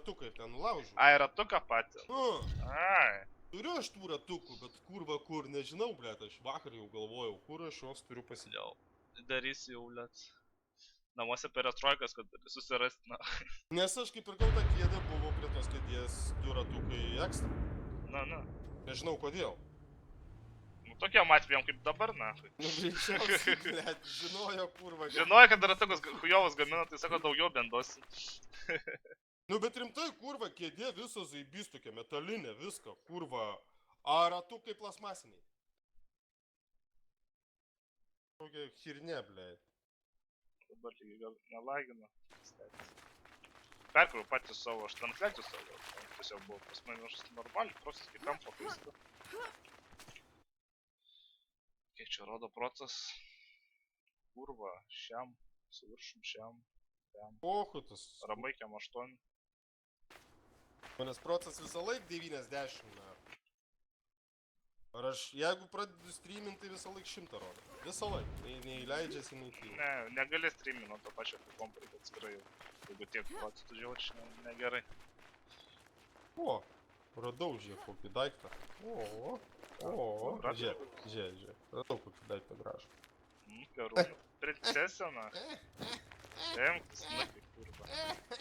ratukai ten laužiu. Ai, ratuką patį. Ai. Turiu aš tų ratukų, bet kurva kur, nežinau, blėt, aš vakar jau galvojau, kur aš juos turiu pasidėl. Darysi jau, blėt. Namuose perestroikas, kad susirasti, na. Nes aš kaip pirkau tą kėdę, buvo prie tos kėdės 2 ratukai ekstra. Na. Nežinau kodėl. Nu, tokiam atvejam kaip dabar, na. Nu, greičiausiai, blėt, žinojo kurva. Žinojo, kad ratukus hujovas gamina, tai sako, daugiau bendosi. Nu, bet rimtai, kurva, kėdė viso zaibys tokia, metalinė, viską, kurva. A ratukai plasmasiniai. Kokia hirnė, blėt. Dabar lygiai gal nelagina. Perkuriu patys savo, aš transliacijų savo. Tiesiog buvo pas mane normaliai, prosas kaip kampo viską. Kiek čia rodo procas? Kurva, šiam, su viršum šiam. Pochutas. Ramai kiam 8. Manęs procas visą laik 90, na. Ar aš, jeigu pradedu streaminti, tai visą laik 100 rodo. Visą laik. Neįleidžiasi, nei tai. Ne, negali streamint nuo to pačio kaip kompą, reikia atskirai jau. Jeigu tiek procentų žiūrėt, čia negerai. O, radau, žiūrėk, kokį daiktą. Žiūrėk. Radau kokį daiktą gražų. Karūnė. Princesė, na. Temkis, na, kaip kurva.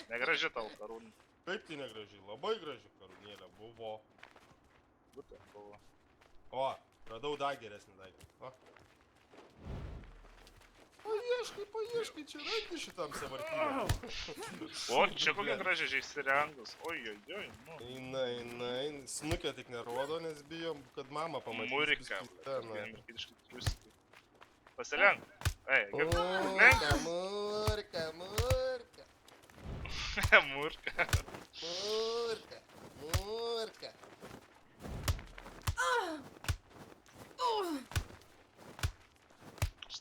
Negraži tau karūnė. Kaip tai negraži? Labai graži karūnėlė buvo. Būtent buvo. O, radau dar geresnį daiktą. Paieškai, čia randi šitam savartynę. O, čia kokia graži žaisirengus. Oi, nu. Eina, snukė tik nerodo, nes bijom, kad mama pamatys. Murika, amerikietiškai triusikai. Pasilenk. Ei, kaip? Murka. Murka.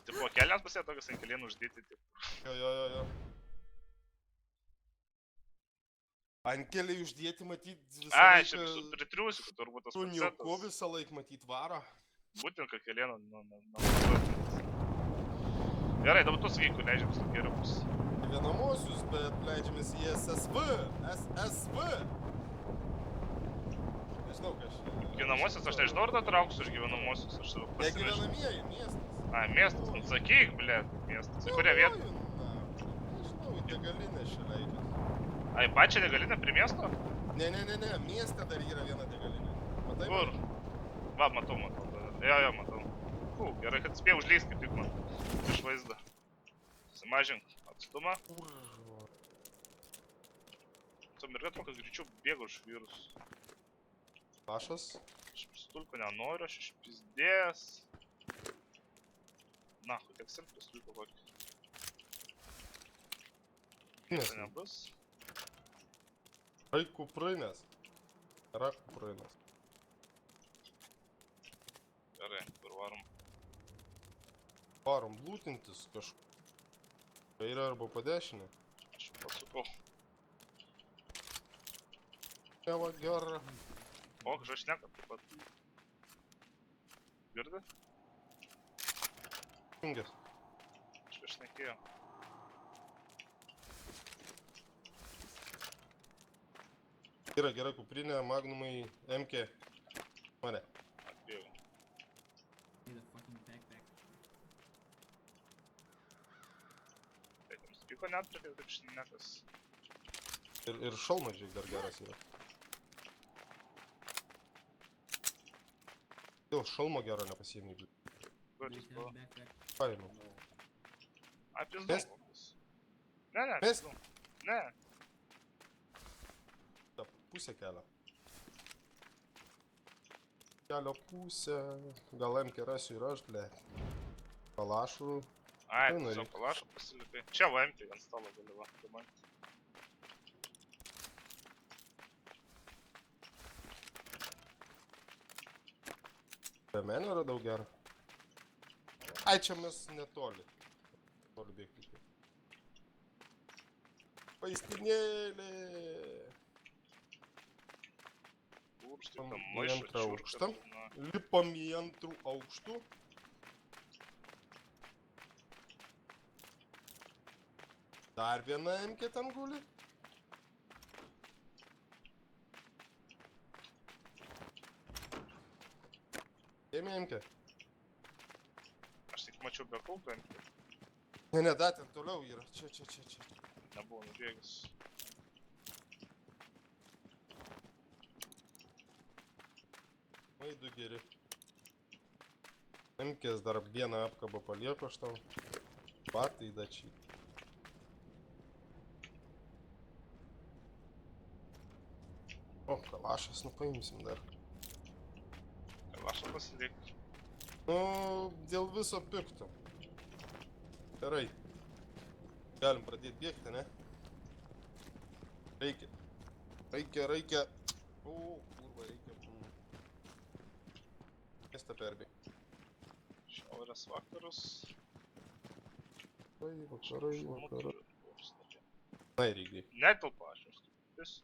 Tai buvo kelnes pasėję tokius ant kelienų uždėti. Jo. Ant keliai uždėti matyt visą laiką... Ai, čia pritriusiu, kad turbūt tas Tu nieko visą laiką matyt varo. Būtent, kad kelienų Gerai, dabar tu sakai, kur leidžiamės tu geriau bus. Gyvenamosius, bet leidžiamės į SSV. Nežinau, ką aš... Gyvenamosius, aš nežinau, ar tą trauksiu iš gyvenamosius, aš savo pasivežiu. Negyvenamieji, miestas. Ai, miestas, nu sakyk, blėt, miestas. Į kurią vietą? Nežinau, į degalinę šia leidžiasi. Ai, pačią degalinę prie miesto? Ne, mieste dar yra viena degalinė. Matai? Kur? Va, matau. Jo, matau. Gerai, kad spėjau užlyst kaip tik man. Iš vaizdą. Susimažink atstumą. Tu mirga to, kad greičiau bėgu už vyrus. Pašas? Aš pistulko nenoriu, aš išpizdėjęs. Na, tiek sirp pistulko kokį. Tai nebus. Ai, kuprinės. Yra kuprinės. Gerai, kur varom? Varom blūtintis kažkur. Kairę arba padešinę. Aš pasukau. Neva gera. O, kažkas šneka taip pat. Girdi? Kingės. Kažkas šnekėjo. Gera kuprinė, magnumai, MK. Mane. Atbėgau. Tai jums pyko netrakė, taip šnekas. Ir šalmažiai dar geras yra. Dėl šalmo gero nepasiėmė. Kur jis buvo? Paėmiau. Ai, pizdau. Ne, pizdau. Ne. Ta pusė kelio. Kelio pusė. Gal MK rasiu ir aš, ble. Kalašų. Ai, tiesiog kalašą pasilikai. Čia va MK ant stalo gali va. Bemenio radau gerą. Ai, čia mes netoli. Toli bėgti. Vaistinėlė. Lipam į antrą aukštą. Lipam į antrų aukštų. Dar viena MK ten guli. Ėmė imkę. Aš tik mačiau be kulko, Ne, da, ten toliau yra. Čia. nebuvo nubėgęs. Oi, du geri. Imkės dar vieną apkabą palieku aš tau. Batai dačiai. O, kalašas, nu paimsim dar. Kalašą pasilik. Nu, dėl viso pikto. Gerai. Galim pradėti bėgti, ne? Reikia. O, kurva, reikia. Miestą perbėgti. Šiaurės vakarus. Vakarai. Na ir reikia. Netelpa aš jums. Vis.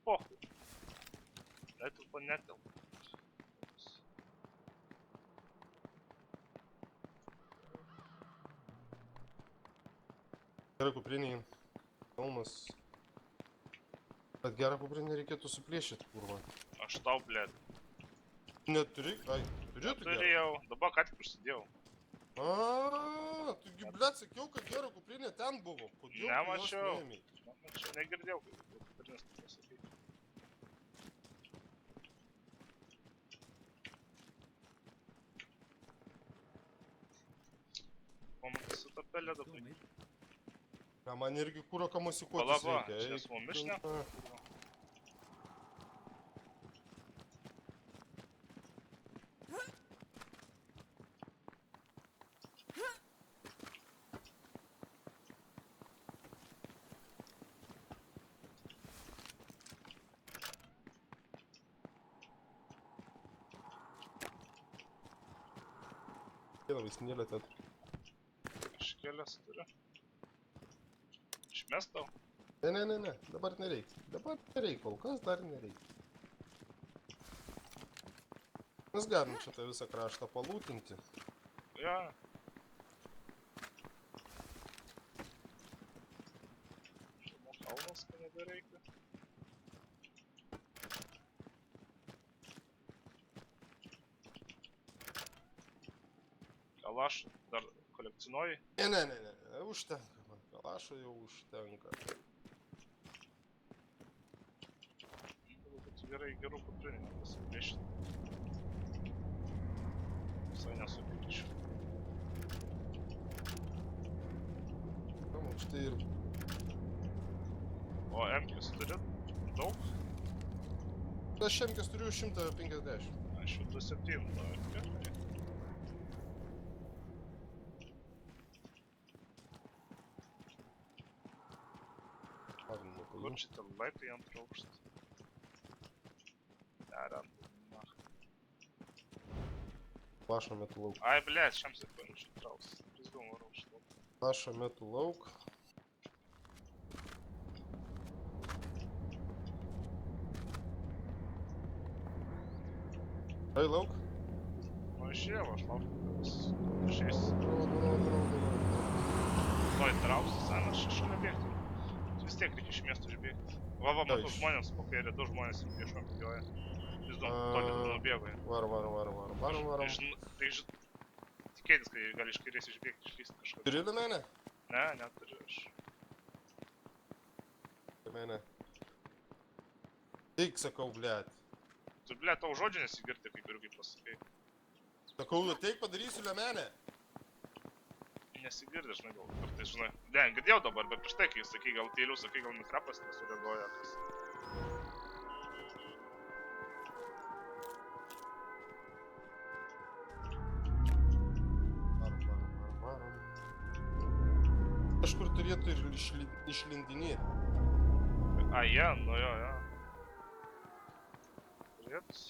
Pohui. Netelpa. Gerą kuprinį. Kalnas. Bet gerą kuprinį reikėtų suplėšyti, kurva. Aš tau, blėt. Neturi? Ai, turiu tu gerą? Turėjau. Dabar ką tik užsidėjau. Tugi, blėt, sakiau, kad gerą kuprinė ten buvo. Kodėl tu jos Nemačiau. neėmei? Čia negirdėjau, kaip kuprinės tu pasakyti. Momentas su ta pelė dabar. Ja, man irgi kūro kamasikuotis Palaba, reikia. čia su mumis ne? Vieną vaistinėlę ten. Aš kelias turiu. Išmestau. Ne, dabar nereik, kol kas dar nereik. Mes galim šitą visą kraštą palūtinti. Ja. Šimo kalnas, ko nebereikia. Kalaš dar kolekcionuoji. Ne, užtenka man. Kalašo jau užtenka. Galbūt gerai gerų kuprinį pasipriešinti. Visai nesupykičiau. Kam štai ir... O M-kis turi daug? Aš šemkės turiu 150. Aš jau 207, gerai. Kur čia laitai antrą aukštą? Nerandu, na. Lašo metu lauk. Ai, blėt, šiam sekundžiu čia trauks. Prizgum varau šitą. Lašo metu lauk. Ai, lauk. Nu, išėjau, aš laukiu, kad jis išeis. Rodo. Toj trauks, senas šalia bėgti. Vis tiek reikia iš miesto išbėgti. Va, matau žmonės, po kairė, du žmonės viešo bėgioja. Vis daug toli nubėgo. Varom. Tikėtis, kai gali iš kairės išbėgti, išlysti kažką. Turi limenę? Ne, neturiu aš. Limenę. Teik, sakau, blėt. Tu, blėt, tau žodžių nesigirti, kaip ir kaip pasakai. Sakau, teik padarysiu limenę. Nesigirdi, žinai, gal kartais, žinai. Ne, girdėjau dabar, bet prieš tai, kai sakai, gal teilių, sakai, gal mikrapas nesureaguoja, kas. Varom. Kažkur turėtų ir išlindinėti. A, jie, nu jo. Turėtus.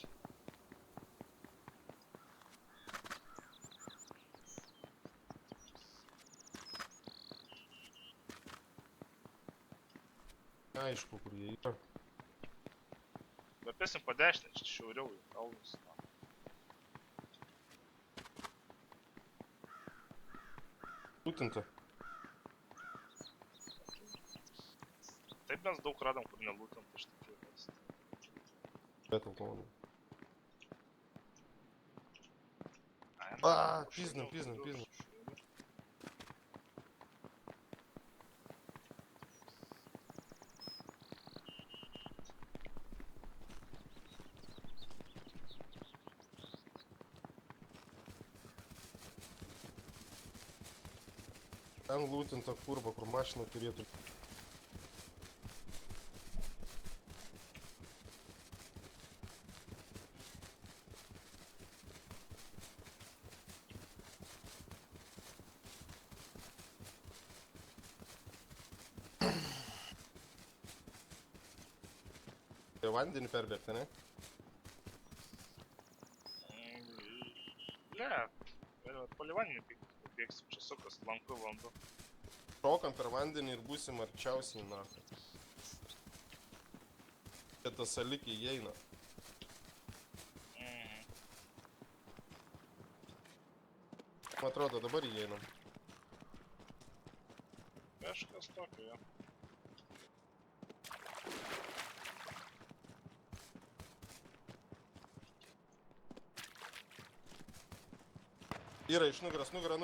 Aišku, kur jie yra. Bepėsim po dešinę, čia šiauriau į kalnus. Lūtinta. Taip mes daug radom, kur nelūtinta iš tikrųjų. Bet automobilį. А, пиздно. Ten lūtinta kurva, kur mašina turėtų. Tai vandenį perbėgti, ne? Ne, polivaninį bėgsim, čia sukas, lanku vandu. Šokam per vandenį ir būsim arčiausiai nacha. Čia tas salikiai įeina. Man atrodo, dabar įeinam. Kažkas tokio, jo. Yra iš nugaras, nugara.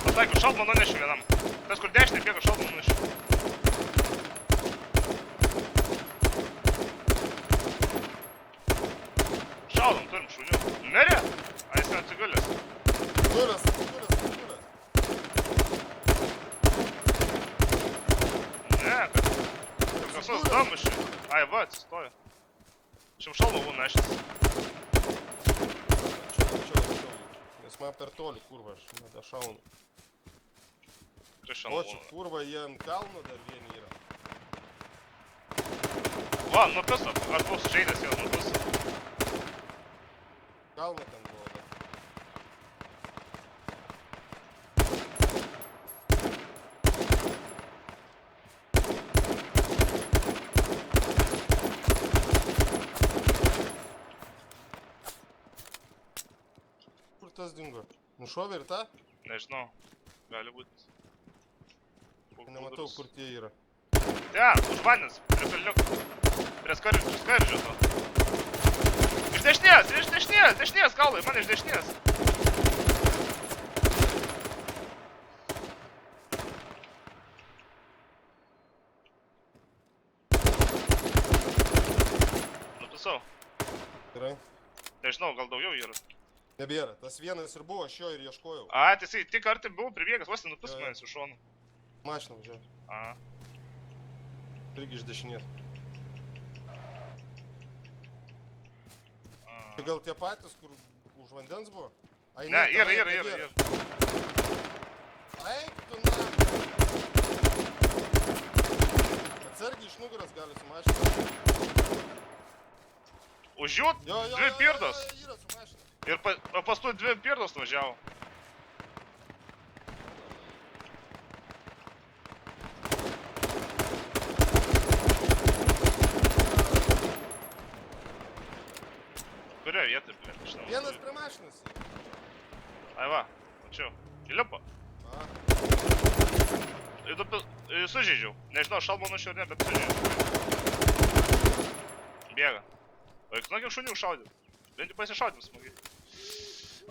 Pataikiu, šalmą nunešiu vienam. Tas, kur dešinė bėga, šalmą nunešiu. Šaudom, turim šunių. Mirė? A, jis neatsigulęs. Nuras. Ne, kas nors damuši. Ai, va, atsistoja. Šiam šalmą buvo nešęs. Čia. Nes man per toli, kurva, aš nedašaunu. O čia, kurva, jie ant kalno dar vieni yra. Va, nupiso, aš buvau sužeidęs jau nupiso. Kalno ten buvo dar. Kur tas dingo? Nušovė ir tą? Nežinau, gali būt. Nematau, kur tie yra. Ten, už vandens, prie kalniuko. Prie skardžio to. Iš dešinės, kaulai, man iš dešinės. Nupisau. Gerai. Nežinau, gal daugiau yra. Nebėra, tas vienas ir buvo, aš jo ir ieškojau. A, tiesiai, tik arti buvau pribėgęs, vos nenupis manęs iš šonų. Mašina važiuoja. A. Irgi iš dešinės. Tai gal tie patys, kur už vandens buvo? Ai, ne, yra. Eik tu na! Atsargiai iš nugaras gali su mašina. Už jų dvi pirdos. Yra su mašina. Ir paskui dvi pirdos važiavo. Kurio vietoj, blėt, žinau. Vienas prie mašinas. Ai va, mačiau. Įlipo. Sužeidžiau. Nežinau, šalmo nušiau ar ne, bet sužeidžiau. Bėga. O juk nuo kiek šunių šaudė. Bent jau pasišaudėm smagiai.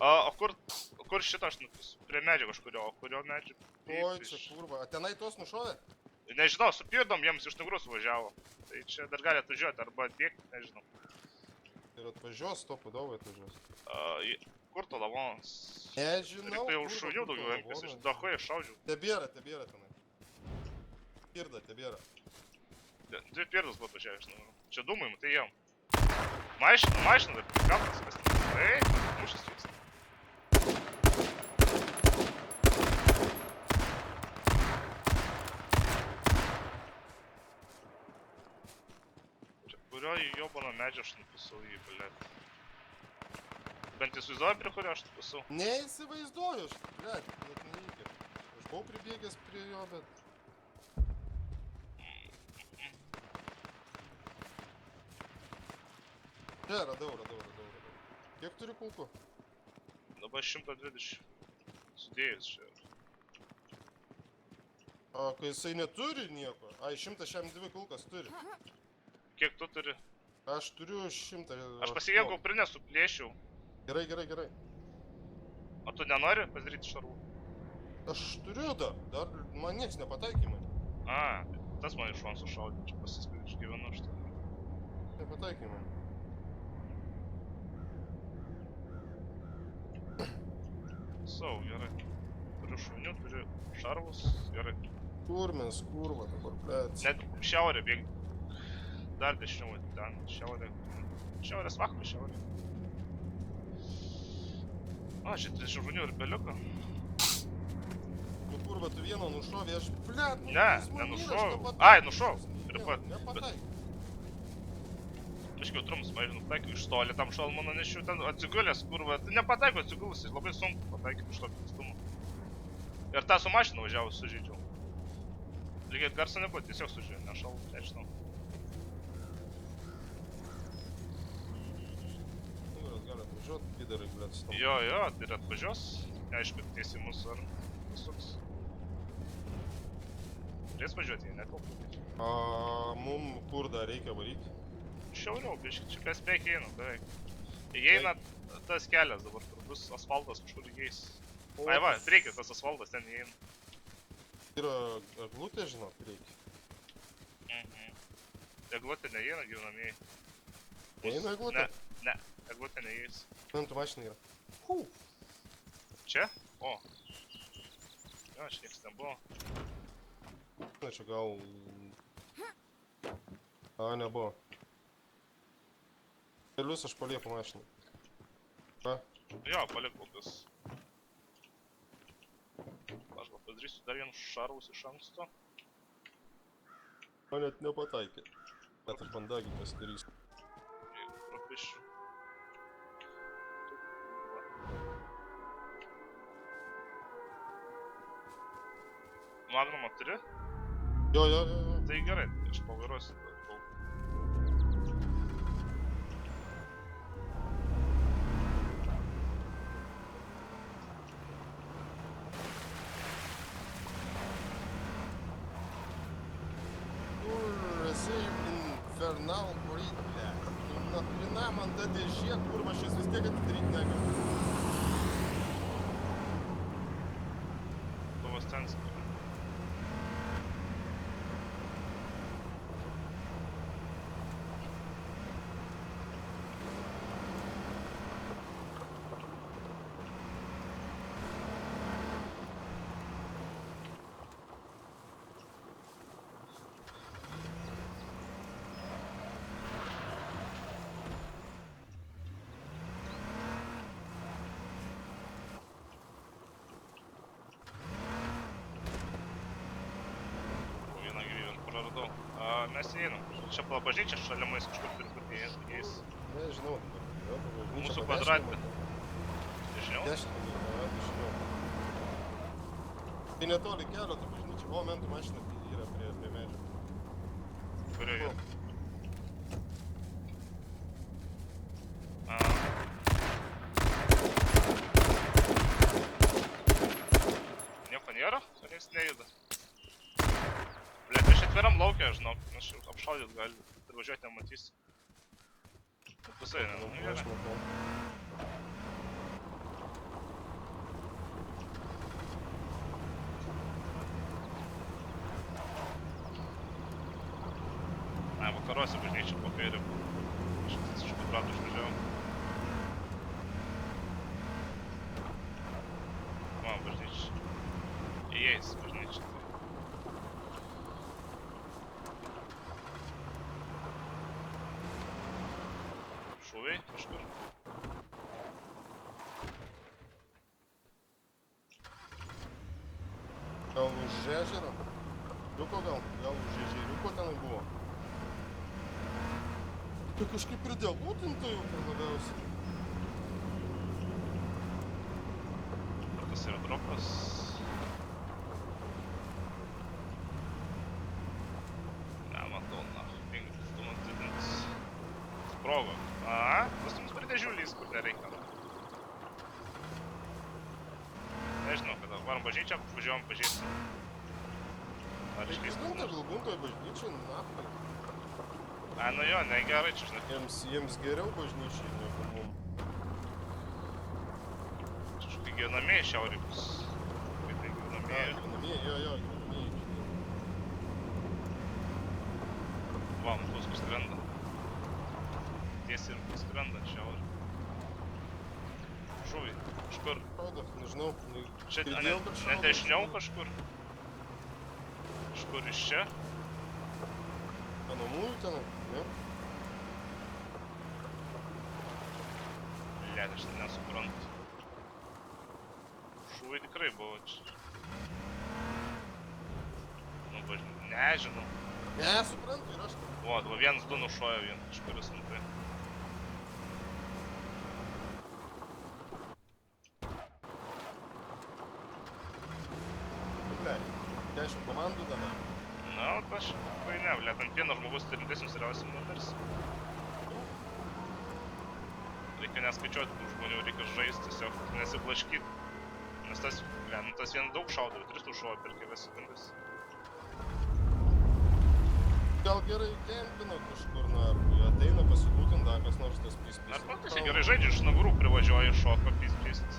O kur šitą aš nupis? Prie medžio kažkurio, o kurio medžio? Oi, čia kurva. A tenai tos nušovė? Nežinau, supirdom, jiems iš nugrus važiavo. Tai čia dar gali atvažiuoti arba atbėgti, nežinau. Ir atvažiuos, to padovai atvažiuos. Kur to lavonas? Nežinau. Reiktų jau šunių daugiau elgtis, iš dahoje šaudžiau. Tebėra tenai. Pirda, tebėra. Dvi pirdas buvo atvažiavę, žinau. Čia dūmai, tai jiem. Mašina dar prikaltas, kas ten. Ei, mūšis vyksta. Kurio jobano medžio aš nupisau jį, blėt. Bent įsivaizduoju, prie kurio aš nupisau? Neįsivaizduoju aš, blėt, net nereikia. Aš buvau pribėgęs prie jo, bet... Čia, radau. Kiek turi kulkų? Dabar 120. Sudėjus čia. O kai jisai neturi nieko. Ai, 102 kulkas turi. Kiek tu turi? Aš turiu 100. Aš pasiėmau kuprinę, suplėšiau. Gerai, gerai, gerai. O tu nenori pasidaryti šarvų? Aš turiu dar man nieks nepataikė man. A, tas man iš šon sušaudė, čia pasispėlė, išgyvenu šitą. Nepataikė man. Sau, gerai. Turiu šunių, turiu šarvus, gerai. Kur mes, kurva dabar, blėt. Net šiaurė bėg. Dar dešiniau, ten, šiaurė. Šiaurės vakarų, šiaurė. A, čia šunių ir beliuko. Nu kurva, tu vieną nušovė, aš, blėt, Ne, nenušoviau. Ai, nušovau. Ir pat. Nepataikė. Iškiau trumus, mažinu, pataikiau iš toli, tam šalmoną nešiu, ten atsigulęs, kurva. Tai nepataiko atsigulus, labai sunku pataikyti iš tokio atstumo. Ir tą su mašina važiavus sužeidžiau. Lygiai garso nebuvo, tiesiog sužeidžiau, nešau, nežinau. Nugaras gali atvažiuot, pidarai, blėt, stam. Jo, tai ir atvažiuos, neaišku, tiesiai mus ar pasuks. Turės važiuoti, jie nekalbu. Mum kur dar reikia varyti? Šiauriau, biškai, čia kas priekį eina, beveik. Įeina tas kelias dabar, kur bus asfaltas kažkur įeis. Ai va, priekį tas asfaltas ten įeina. Yra eglutė, žinot, reikia. Eglutė neįeina, gyvenamieji. Eina eglutė? Ne, eglutė neįeis. Man tu mašina yra. Čia? O. Jo, čia nieks nebuvo. Na čia gal... nebuvo. Kelius aš palieku mašiną. Va. Jo, palik kokius. Aš gal padarysiu dar vienus šarvus iš anksto. Man net nepataikė. Bet aš bandagį pasidarysiu. Jeigu propišiu. Magnumą turi? Jo. Tai gerai, aš pavairuosiu. Infernal Breed, blėt. Nafrina man ta dėžė, kurva, aš vis tiek atidaryt negaliu. Tavo stens. Mes įeinam. Čia pala bažnyčia šalimais kažkur turi būti įeis. Nežinau. Mūsų kvadratė. Nežinau? Nežinau. Tai netoli kelio ta bažnyčia. O, mentų mašina yra prie medžio. Kurioje? Nieko nėra? Ar jis nejuda? Blet, aš atviram laukia, žinok, aš apšaudyt gali, ir važiuoti nematysi. Pusai, ne, nu gerai. Ai, vakaruose bažnyčia po kairį. Aš iš kvadratų išvažiavau. Man bažnyčia. Įeis bažnyčia. Šūviai kažkur. Gal už ežero? Liuko gal už ežeriuko tenai buvo. Tai kažkaip ir dėlūtinta jau per labiausiai. Ar tas yra dropas? Nematau, na, pingas, tu man didins. Sprogo. Tas mums pridėžių lys, kur nereikia. Nežinau, kada varom bažnyčią, važiuojam pažiūrėti. Tai ar iškeistas. žinau, gal guntoj bažnyčiai, nafai. A, nu jo, negerai čia, žinai. Jiems geriau bažnyčiai negu mum. Kažkokie gyvenamieji šiaurė bus. Kaip tai gyvenamieji. Gyvenamieji, jo, gyvenamieji. Va, mus kur skrenda. Tiesiai ir kur skrenda šiaurė. Žuvį, kažkur. Pravda, nežinau. Čia girdėjau, kad ne šaudo. dešiniau kažkur. Kažkur iš čia. Kanamųjų tenai, ne? Blet, aš nesuprantu. Šūvai tikrai buvo čia. Nu, nežinau. Ne, suprantu, ir aš. O, va, 1-2 nušojo vien, kažkuris antai. Ble, 10 komandų dar. Na, aš tikrai ne, blet, ant vieno žmogus rimtesnis vyriausiai numirs. Reikia neskaičiuoti tų žmonių, reikia žaisti, tiesiog nesiblaškyti. Nes tas, ble, nu tas vienas daug šaudavo, 3 šuvo per kelias sekundės. Gal gerai kempino kažkur, na, ateina pasilūtint, dar kas nors tas prispės. Ar man tiesiog gerai žaidžia, iš navarų privažiuoja iš šoko pizbrist.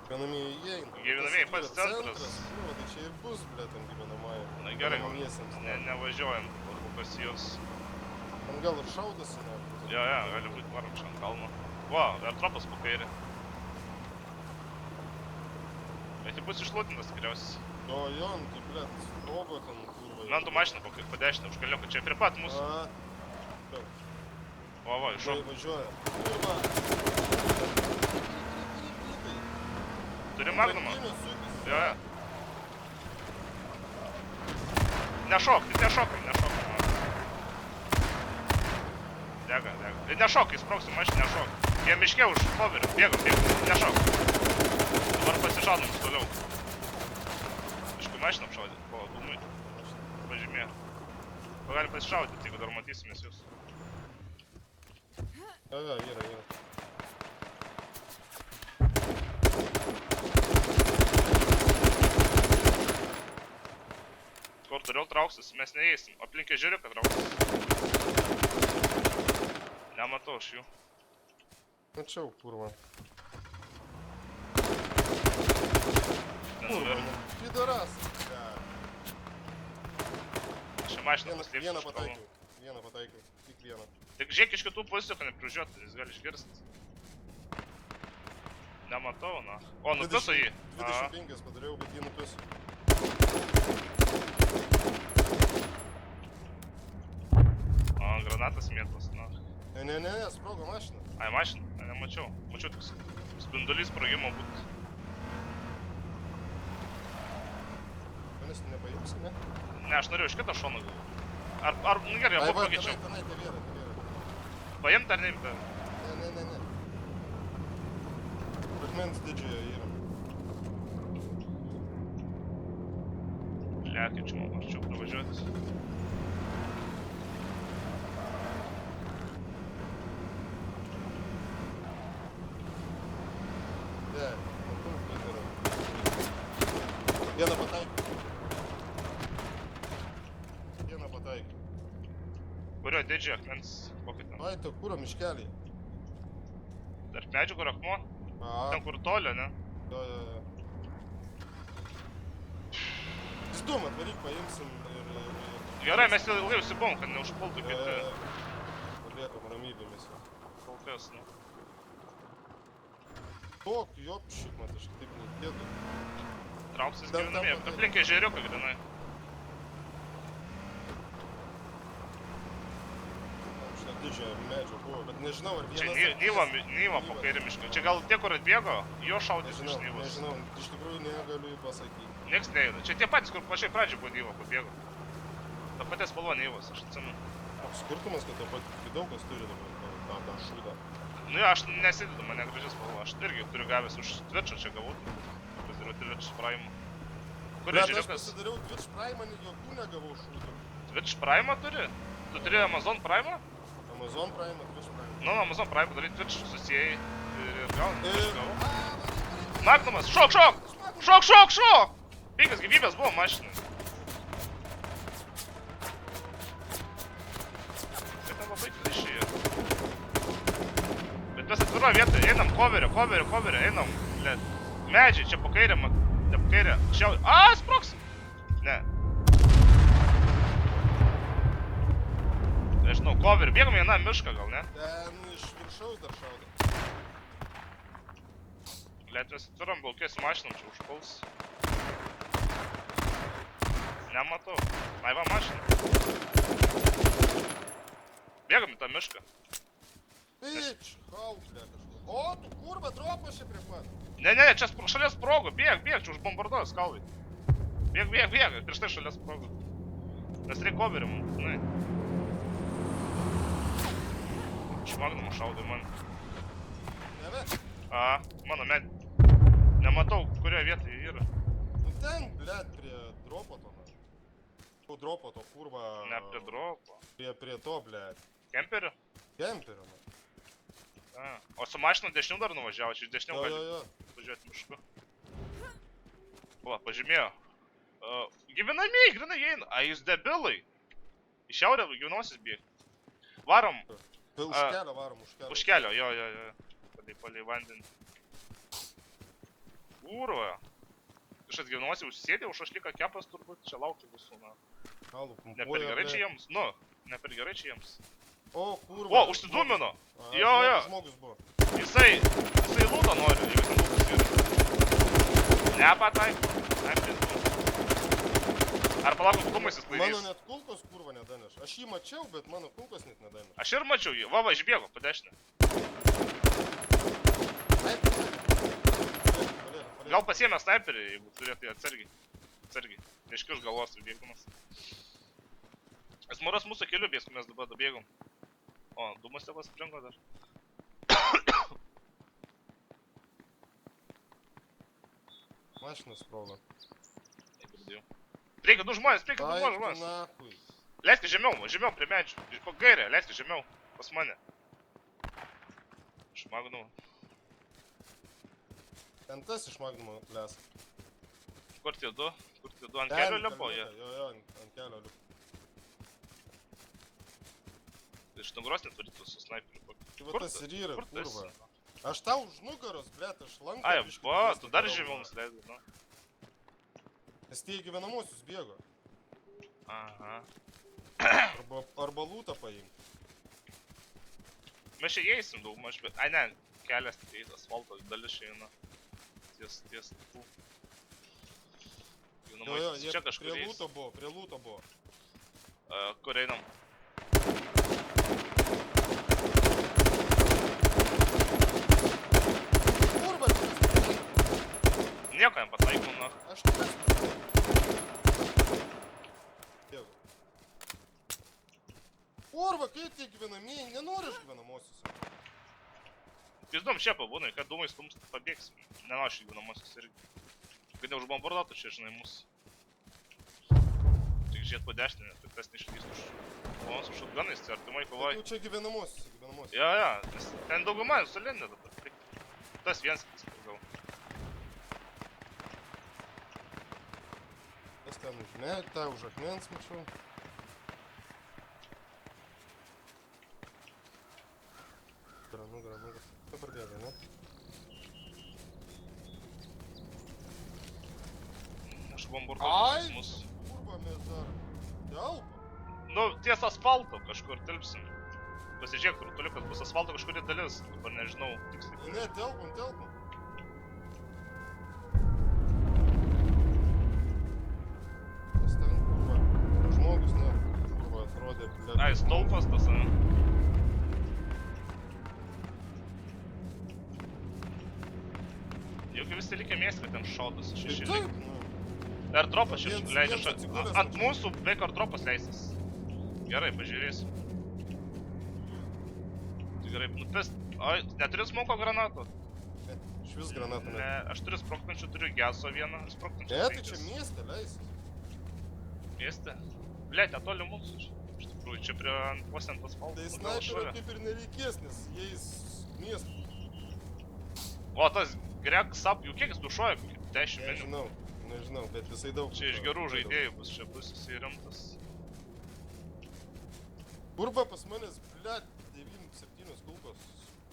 Gyvenamieji įeina. Gyvenamieji pats centras. Nu, tai čia ir bus, ble, tam gyvenamąjį. Na gerai, Gyvenamiesiems, nevažiuojam, arba pas jos. Man gal ir šaudasi, ne? Jo, gali būt varom čia ant kalno. Va, airtropas po kairį. Bet jį bus išlūtintas tikriausiai. O, jo, nu tai, ble, sprogo ten, kurva. Man tu mašiną po dešinę užkalioką, čia prie pat mūsų. Va, iššok. Važiuoja. Kurva. Turi magnumą? Bankinio sukis. Jo. Nešok, nešok. Dega. Nešok, įsprogsi mašiną, nešok. Jie miške už koverių, bėgam, nešok. Dabar pasišaudom toliau. Iškai mašiną apšaudyti, po dūmai. Pažymė. Gali pasišaudyti, jeigu dar matysimės jūs. Jo, yra. Kur toliau trauksis, mes neįeisim. Aplinkė žiūriu, kad trauksis. Nematau aš jų. Mačiau, kurva. Ten Kurva, nuvirto. nu, pidaras. Čia mašiną paslėpsiu Vieną už kalno. pataikiau. Tik vieną. Tik žiūrėk iš kitų pusių, kad neprižiūrėtų, jis gali išgirsti. Nematau, na. O, nupiso jį. 25 padariau, bet jį nupiso. O, granatas mėtas, na. Ne, sprogo mašina. Ai, mašina? Ai, nemačiau. Mačiau tik spindulys sprogimo būt. Manęs nepaimsi, ne? Ne, aš norėjau iš kito šono gal. Ar, nu gerai, abu pakeičiau. Tenai, tevėra. Paimt ar neimti? Ne. Akmens didžiojo yra. Ble, kaip čia man arčiau pravažiuotis. Ne, matau, kad yra. Vieną pataikiau. Kurio didžiojo akmens kokį ten? Ai, to kūro miškelį. Tarp medžių kur akmuo? Ten kur tolio, ne? Jo. Stum, atvaryk, paimsim ir... Gerai, mes ilgai užsibuvom, kad neužpultų kiti. Paliekam ramybėmis. Kol kas, nu. Tok, jopšik, mat, aš taip neįdėdu. Trauksis gyvenamieji. Aplink ežeriuką grinai. Didžiojo medžio buvo, bet nežinau, ar vienas... Čia Nyva po kairį mišką. Čia gal tie, kur atbėgo, jo šaudys iš Nyvos. Nežinau, iš tikrųjų negaliu jį pasakyti. Nieks neįda. Čia tie patys, kur pačiai pradžiai buvo Nyva, kur bėgo. Ta paties spalva Nyvos, aš atsimenu. Skirtumas, kad daug kas turi dabar tą šūdą. Nu jo, aš nesidedu, mane gražiai spalva. Aš irgi turiu gavęs už Twitch'ą čia gavau. Pasidariau Twitch Prime. Kur ežeriukas? Aš pasidariau Twitch Prime, jokių negavau šūdų. Twitch Prime turi? Tu turi Amazon Prime? Amazon Prime, Twitch Prime. Nu, Amazon Prime padarai Twitch susijai ir gauni. Magnumas, šok! Pikas gyvybės buvo mašinai. Tai ten labai klišėje. Bet mes atviruoja vietoje, einam, coverio, einam. Medžiai, čia po kairę, ne po kairę. Sprogsim! Ne. Nežinau, coverio, bėgam vieną mišką gal, ne? Ten iš viršaus dar šaudo. Mes atviram balkės mašinom, čia užpuls. Nematau. Ai va mašina. Bėgam į tą mišką. Bič, hauklė kažkur. O, tu kurva dropaši prie pat. Ne, čia šalia sprogo, bėg, čia užbombarduoja skalvai. Bėg, prieš tai šalia sprogo. Nes reikia coverį mums, žinai. Šmagnumu šaudai man. Neve? Mano med. Nematau, kurioje vietoje yra. Nu ten, blėt, prie dropo to, na. Tu dropo to, kurva... Ne prie dropo. Prie to, blėt. Kemperio? Kemperio, na. O su mašina dešiniu dar nuvažiavo, čia iš dešiniu gali Jo. važiuoti mišku. Va, pažymėjo. Gyvenamiai, grinai eina. Jūs debilai. Į šiaurę gyvenamasis bėg. Varom. Už kelio varom, už kelio. Už kelio, jo. Palei vandenį. Kurva. Kažkas gyvenamasis užsėdė, už šašlyką kepas turbūt. Čia laukia visų, na. Ne per gerai čia jiems. Nu, ne per gerai čia jiems. O, kurva. O, užsidūmino. Jo. Žmogus buvo. Jisai lūdą nori, jeigu ten lūdas yra. Nepataiko. Ar palauk, kulkais jis klaidys? Mano net kulkos kurva nedaneš. Aš jį mačiau, bet mano kulkos net nedaneš. Aš ir mačiau jį. Va, išbėgo, padešinė. Gal pasiėmė sniperį, jeigu turėtų atsargiai. Atsargiai. Neiškiš galvos ir bėgumas. Esmoras mūsų keliu bės, mes dabar dabėgom. O, dūmas tėvas springo dar. Mašinas sprogo. Negirdėjau. Reikia du žmonės, žmonės. Nakui. Leiskis žemiau prie medžių. Po gairę, leiskis žemiau. Pas mane. Iš Magnumo. Ten tas iš Magnumo les. Kur tie du? Ant kelio lipo jie? Jo, ant kelio lipo. Iš nugros neturitų su snaiperiu. Tai va tas ir yra, kurva. Aš tau už nugaros, blėt, aš lanką... Ai, va, tu dar žemiau nusileidai, nu. Nes tie gyvenamosius bėgo. Aha. Arba lūtą paimti. Mes čia eisim daugmaž, bet... Ai, ne, kelias tai asfalto dalis čia eina. Ties tų. Jo, čia kažkur prie eis. lūto buvo. Kur einam? Kurva! Nieko jam pataikom, na. Aš tas... Dėkui. Kurva, kaip tie gyvenamieji, nenori aš gyvenamosius. Pizdom čia pabūnai, kad dūmai stums pabėgsim. Nenau aš gyvenamosius irgi. Kad neužbombarduotų čia, žinai, mus. Tik žiūrėt po dešinę, tai tas neišlystų už... O, su šotganais, tai artimai kovoji. Čia gyvenamosius. Jo, nes ten dauguma sulendė dabar. Tas vienas kitas gal. Tas ten už akmens mačiau. Nugarą. Dabar bėga, ne? Aš bombarduoju mus. Kurva, mes dar telpa. Nu, ties asfalto kažkur tilpsim. Pasižiūrėk, kur toliukas bus asfalto kažkuri dalis. Dabar nežinau tiksliai. Ne, telpam. Nes ten, kurva, žmogus, ne, kurva, atrodė, blėt. Ai, stulpas tas, ne? Juk visi likę miestė, kad ten šaudas šešėlį. Taip, nu. Airdropas čia leidžia ant mūsų beveik airdropas leistas. Gerai, pažiūrėsiu. Tai gerai, nupist. Ai, neturi smoko granato? Ne, švis granatų ne. Ne, aš turiu sproktančių, turiu geso vieną, sproktančių. Ne, tai čia miestė leisis. Miestė? Blet, netoli mūsų. Iš tikrųjų, čia prie vos ant asfalto. Tai snaiperio kaip ir nereikės, nes jais miestas. O, tas Greg Sap, jau kiek jis nušoja, kokį 10 minimų. Nežinau, bet visai daug. Čia iš gerų žaidėjų bus, čia bus jisai rimtas. Kurba pas manęs, blet, 9-7 kulkos.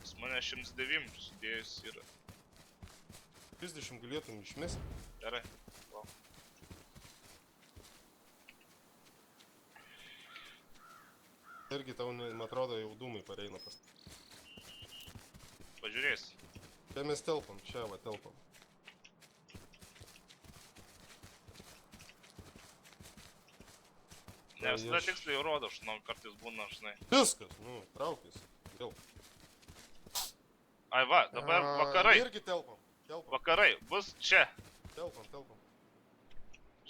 Pas mane 109 sudėjus yra. 30 galėtum išmesti. Gerai. Wow. Irgi tau, man atrodo, jau dūmai pareina pas. Pažiūrėsi. Čia mes telpam, čia va telpam. Ne visada tiksliai rodo, aš žinau, kartais būna, žinai. Viskas, nu, traukis. Vėl. Ai va, dabar vakarai. Irgi telpam. Vakarai, bus čia. Telpam.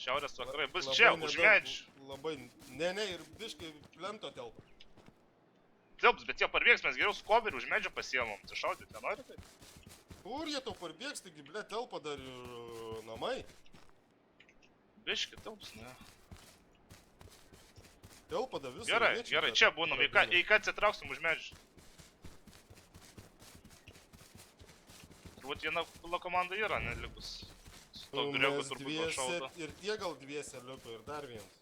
Šiaurės vakarai, bus Labai čia, nedaug, už medžių. Labai, ne, ir biškai plento telpam. Tilps, bet jie parvėks, mes geriau skoberį už medžio pasiemam. Tai šaudyti, nenori tai? Kur jie tau parbėgs, taigi, ble, telpa dar ir namai. Biški, tilps, ne. Telpa dar visą. Gerai, čia būnam, į ką atsitrauksim už medžių. Turbūt viena komanda yra, nelikus. Su to Gregu turbūt nušaudo. Ir tie gal dviese liko, ir dar vienas.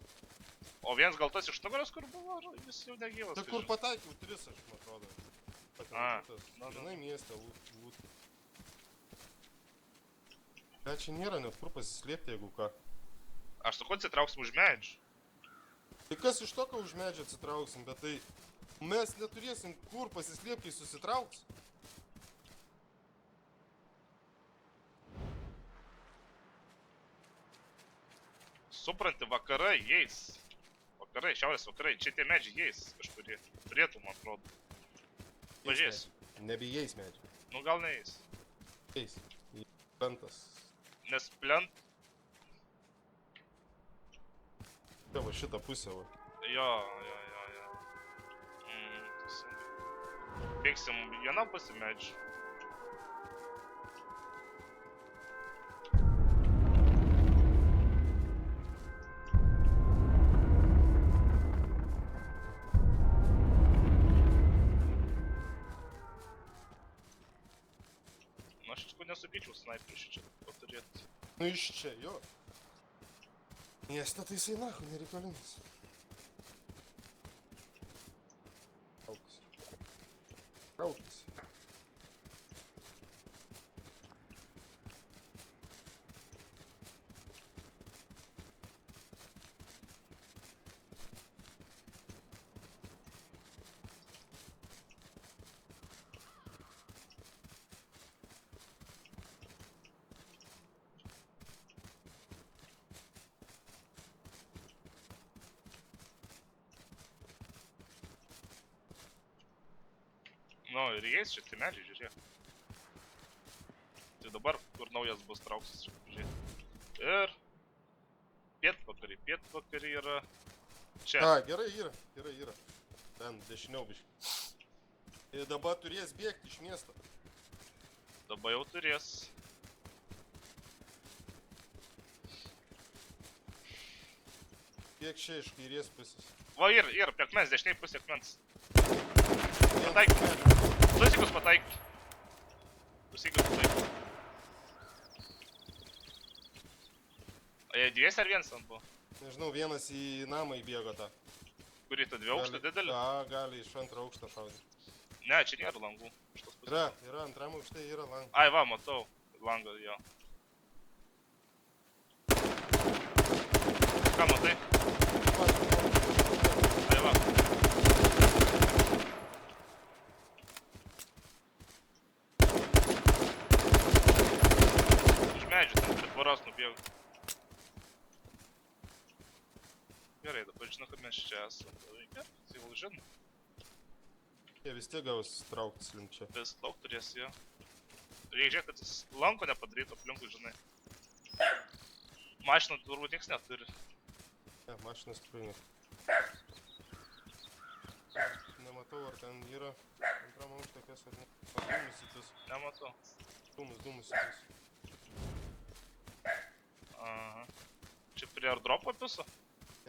O vienas gal tas iš nugaros, kur buvo, ar jis jau negyvas? Tai kur pataikiau 3, aš man atrodo. Žinai miestą, lūt. Ką čia nėra net kur pasislėpti, jeigu ką. Aš sakau, atsitrauksim už medžių. Tai kas iš to, ką už medžių atsitrauksim, bet tai mes neturėsim kur pasislėpti, kai susitrauks. Supranti, vakarai jais. Vakarai, šiaurės vakarai, čia tie medžiai jais kažkurie. Turėtų, man atrodo. Pažiūrėsiu. Nebijais medžiai. Nu gal neįs. Eis. Plentas. Nes plent... Tai va šitą pusę va. Jo. Bėgsim vieną pusę medžių. Nu aš iš tikrųjų nesugyčiau snaiperių šičia paturėti. Nu iš čia, jo. Miestą tai jisai nahu nereikalingas. Traukis. Nu ir jais čia tie medžiai, žiūrėk. Tai dabar, kur naujas bus trauksis, žiūrėk. Ir... Pietvakariai yra... Čia. Gerai yra. Ten dešiniau biškai. Ir dabar turės bėgti iš miesto. Dabar jau turės. Bėg čia iš kairės pusės. Va ir, prie akmens, dešiniai pusė akmens. Pataik. Susikus pataik. O jie dvies ar vienas ant buvo? Nežinau, vienas į namą įbėgo tą. Kurį tą dviaukštą didelį? Gali iš antrą aukštą šaudyti. Ne, čia nėra langų. Yra, antram aukšte yra langų. Ai va, matau. Langą, jo. Ką matai? Ai va. Iš medžių ten prie tvoros nubėgo. Gerai, dabar žinau, kad mes čia esam. Gerai, tai jau žinau. Jie vis tiek gaus trauktis link čia. Vis daug turės, jo. Reikia žiūrėk, kad jis lanko nepadarytų aplinkui, žinai. Mašiną turbūt nieks neturi. Ne, mašinas tikrai ne. Nematau, ar ten yra antram aukšte kas ar ne. Dūmus į tis. Nematau. Dūmus į tis. Aha. Čia prie airdropo piso?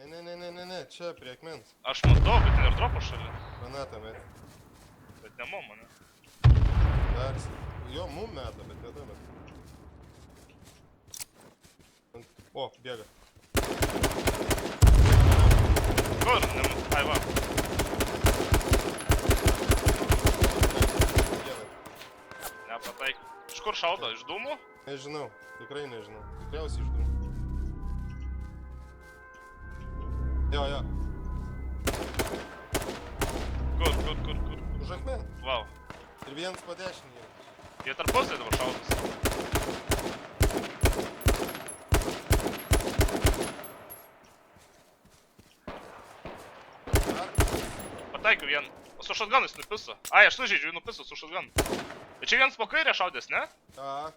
Ne, čia prie akmens. Aš matau, bet ten airdropo šalia. Granatą met. Bet ne mum, ne? Persi. Jo, mum meta, bet nedame. O, bėga. Kur? Ai va. Bėga. Nepataikiau. Iš kur šaudo? Iš dūmų? Nežinau, tikrai nežinau. Tikriausiai iš dūmų. Jo, jo. Kur? Už akmen. Vau. Ir vienas po dešinį yra. Jie tarpusai dabar šaudos. Pataikiau vieną. O su šotganais nupiso. Ai, aš sužeidžiu, jį nupiso su šotganu. Bet čia vienas po kairę šaudės, ne? A,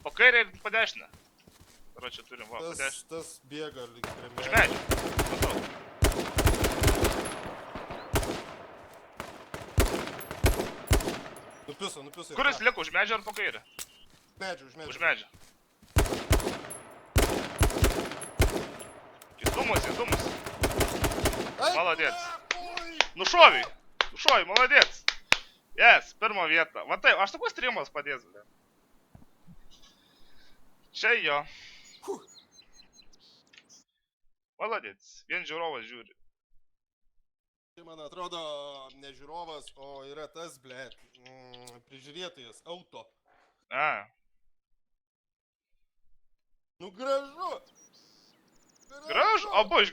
Po kairę ir po dešinę. Dabar čia turim, va, po dešinę. tas bėga lyg prie Už medžio. medžių. Matau. Nupiso. Kuris liko, už medžio ar po kairę? Medžių, Už medžio. Jis dūmus. Молодец. Nušovai, молодец. Yes, pirma vieta. Va taip, aš sakau streamas padės, ble. Čia jo. Молодец. Vien žiūrovas žiūri. Tai man atrodo, ne žiūrovas, o yra tas, blėt, prižiūrėtojas, auto. A, Nu gražu! gražu, o bu iš